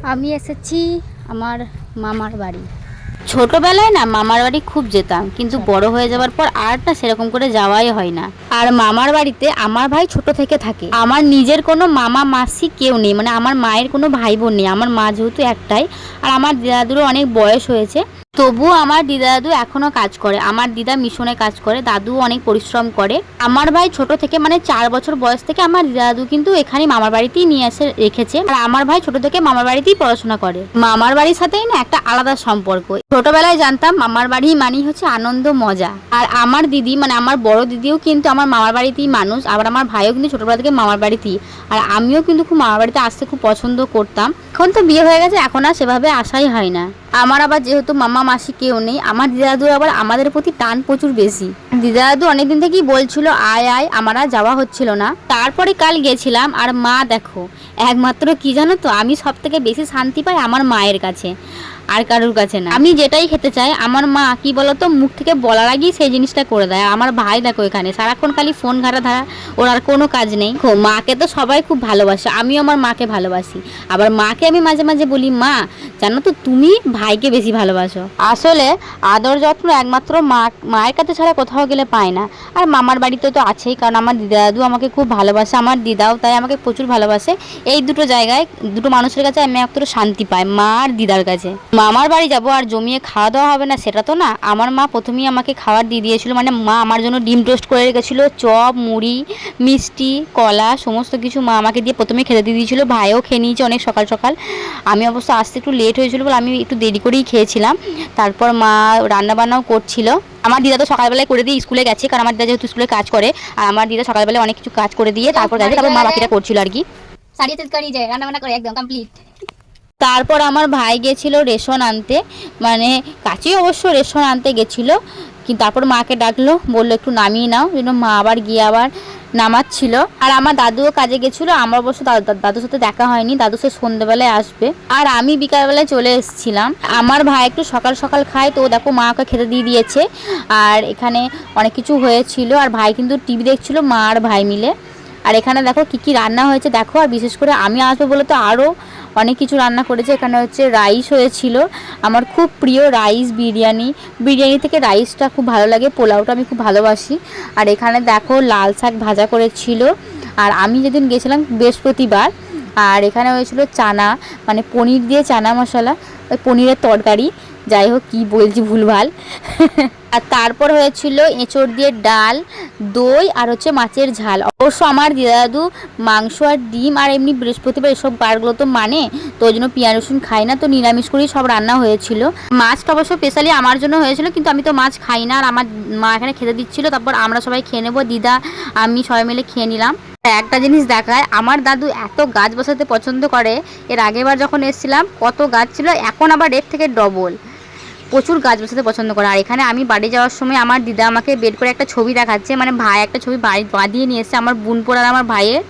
আমি এসেছি আমার মামার বাড়ি। ছোটবেলায় না মামার বাড়ি খুব যেতাম, কিন্তু বড় হয়ে যাওয়ার পর আর না সেরকম করে যাওয়াই হয় না। আর মামার বাড়িতে আমার ভাই ছোট থেকে থাকে। আমার নিজের কোনো মামা মাসি কেউ নেই, মানে আমার মায়ের কোনো ভাই বোন নেই। আমার মা যেহেতু একটাই, আর আমার দাদুরও অনেক বয়স হয়েছে, তবুও আমার দিদা দাদু এখনো কাজ করে। আমার দিদা মিশনে কাজ করে, দাদু অনেক পরিশ্রম করে। আমার ভাই ছোট থেকে মানে 4 বছর বয়স থেকে আমার দিদা দাদু কিন্তু এখানে মামার বাড়িতেই নিয়ে এসে রেখেছে। আর আমার ভাই ছোট থেকে মামার বাড়িতেই পড়াশোনা করে। মামার বাড়ির সাথেই না একটা আলাদা সম্পর্ক। ছোটবেলায় জানতাম মামার বাড়ি মানেই হচ্ছে আনন্দ মজা। আর আমার দিদি মানে আমার বড় দিদিও কিন্তু আমার মামার বাড়িতেই মানুষ, আবার আমার ভাইও কিন্তু ছোটবেলা থেকে মামার বাড়িতেই। আর আমিও কিন্তু খুব মামার বাড়িতে আসতে খুব পছন্দ করতাম। এখন তো বিয়ে হয়ে গেছে, এখন আর সেভাবে আসাই হয় না। আমার আবার যেহেতু মামা মাসি কেউ নেই, আমার দিদা দাদুর আবার আমাদের প্রতি টান প্রচুর বেশি। দিদা দাদু অনেকদিন থেকেই বলছিল আয় আয়, আমার আর যাওয়া হচ্ছিল না। তারপরে কাল গেছিলাম। আর মা দেখো, একমাত্র কি জানো তো, আমি সব থেকে বেশি শান্তি পাই আমার মায়ের কাছে, আর কারোর কাছে না। আমি যেটাই খেতে চাই আমার মা কি বলতো মুখ থেকে বলার আগেই সেই জিনিসটা করে দেয়। আমার ভাই দেখো এখানে সারাক্ষণ খালি ফোন ঘাটা ধারা, ওর আর কোনো কাজ নেই। মাকে তো সবাই খুব ভালোবাসে, আমিও আমার মাকে ভালোবাসি। আবার মাকে আমি মাঝে মাঝে বলি, মা জানো তো তুমি ভাইকে বেশি ভালোবাসো। আসলে আদর যত্ন একমাত্র মায়ের কাছে ছাড়া কোথাও গেলে পায় না। আর মামার বাড়িতে তো আছেই, কারণ আমার দিদা দাদু আমাকে খুব ভালোবাসে, আমার দিদাও তাই আমাকে প্রচুর ভালোবাসে। এই দুটো জায়গায় দুটো মানুষের কাছে আমি একমাত্র শান্তি পাই, মা আর দিদার কাছে। মামার বাড়ি যাব আর জমিয়ে খাওয়া দাওয়া হবে না সেটা তো না। আমার মা প্রথমেই আমাকে খাবার দিয়ে দিয়েছিল, মানে মা আমার জন্য ডিম টোস্ট করে রেখেছিল, চপ মুড়ি মিষ্টি কলা সমস্ত কিছু মা আমাকে দিয়ে প্রথমে খেতে দিয়ে দিয়েছিল। ভাইও খেয়ে নিয়েছে অনেক সকাল সকাল। আমি অবশ্য আসতে একটু লেট হয়েছিল বলে আমি একটু দেরি করেই খেয়েছিলাম। তারপর মা রান্নাবান্নাও করছিল। আমার দিদা তো সকালবেলায় করে দিয়ে স্কুলে গেছে, কারণ আমার দিদা যেহেতু স্কুলে কাজ করে। আর আমার দিদা সকালবেলায় অনেক কিছু কাজ করে দিয়ে তারপর গেছে, তারপর মা বাকিটা করছিল আর কি। সারিয়ে চেঞ্জ করে যায়, রান্না বান্না করে একদম কমপ্লিট। তারপর আমার ভাই গেছিল রেশন আনতে, মানে কাছেই অবশ্য রেশন আনতে গেছিলো। কিন্তু তারপর মাকে ডাকলো, বললো একটু নামিয়ে নাও, জন্য মা আবার গিয়ে আবার নামাচ্ছিল। আর আমার দাদুও কাজে গেছিলো। আমার অবশ্য দাদুর সাথে দেখা হয়নি, দাদু সে সন্ধ্যেবেলায় আসবে। আর আমি বিকালবেলায় চলে এসেছিলাম। আমার ভাই একটু সকাল সকাল খায়, তো দেখো মা ওকে খেতে দিয়ে দিয়েছে। আর এখানে অনেক কিছু হয়েছিল, আর ভাই কিন্তু টিভি দেখছিল, মা আর ভাই মিলে। আর এখানে দেখো কি কি রান্না হয়েছে দেখো। আর বিশেষ করে আমি আসবো বলে তো আরও অনেক কিছু রান্না করেছে। এখানে হচ্ছে রাইস হয়েছিল, আমার খুব প্রিয় রাইস, বিরিয়ানি থেকে রাইসটা খুব ভালো লাগে, পোলাওটা আমি খুব ভালোবাসি। আর এখানে দেখো লাল শাক ভাজা করেছিল। আর আমি যেদিন গেছিলাম বৃহস্পতিবার, আর এখানে হয়েছিল চানা, মানে পনির দিয়ে চানা মশলা, ওই পনিরের তরকারি, যাই হোক কী বলছি ভুলভাল। আর তারপর হয়েছিল এঁচড় দিয়ে ডাল, দই, আর হচ্ছে মাছের ঝাল। অবশ্য আমার দিদা দাদু মাংস আর ডিম আর এমনি বৃহস্পতিবার এসব বারগুলো তো মানে, তো ওই জন্য পেঁয়াজ রসুন খাই না, তো নিরামিষ করেই সব রান্না হয়েছিল। মাছটা অবশ্য স্পেশালি আমার জন্য হয়েছিল, কিন্তু আমি তো মাছ খাই না। আর আমার মা এখানে খেতে দিচ্ছিল, তারপর আমরা সবাই খেয়ে নেবো, দিদা আমি সবাই মিলে খেয়ে নিলাম। একটা জিনিস দেখায়, আমার দাদু এত গাছ বসাতে পছন্দ করে। এর আগেরবার যখন এসেছিলাম কত গাছ ছিল, এখন আবার এর থেকে ডবল প্রচুর গাছ বসাতে পছন্দ করে। আর এখানে আমি বাড়ি যাওয়ার সময় আমার দিদা আমাকে বের করে একটা ছবি দেখাচ্ছে, মানে ভাই একটা ছবি বাড়ি বাঁধিয়ে নিয়ে এসছে, আমার বোন পোড়ার আমার ভাইয়ের।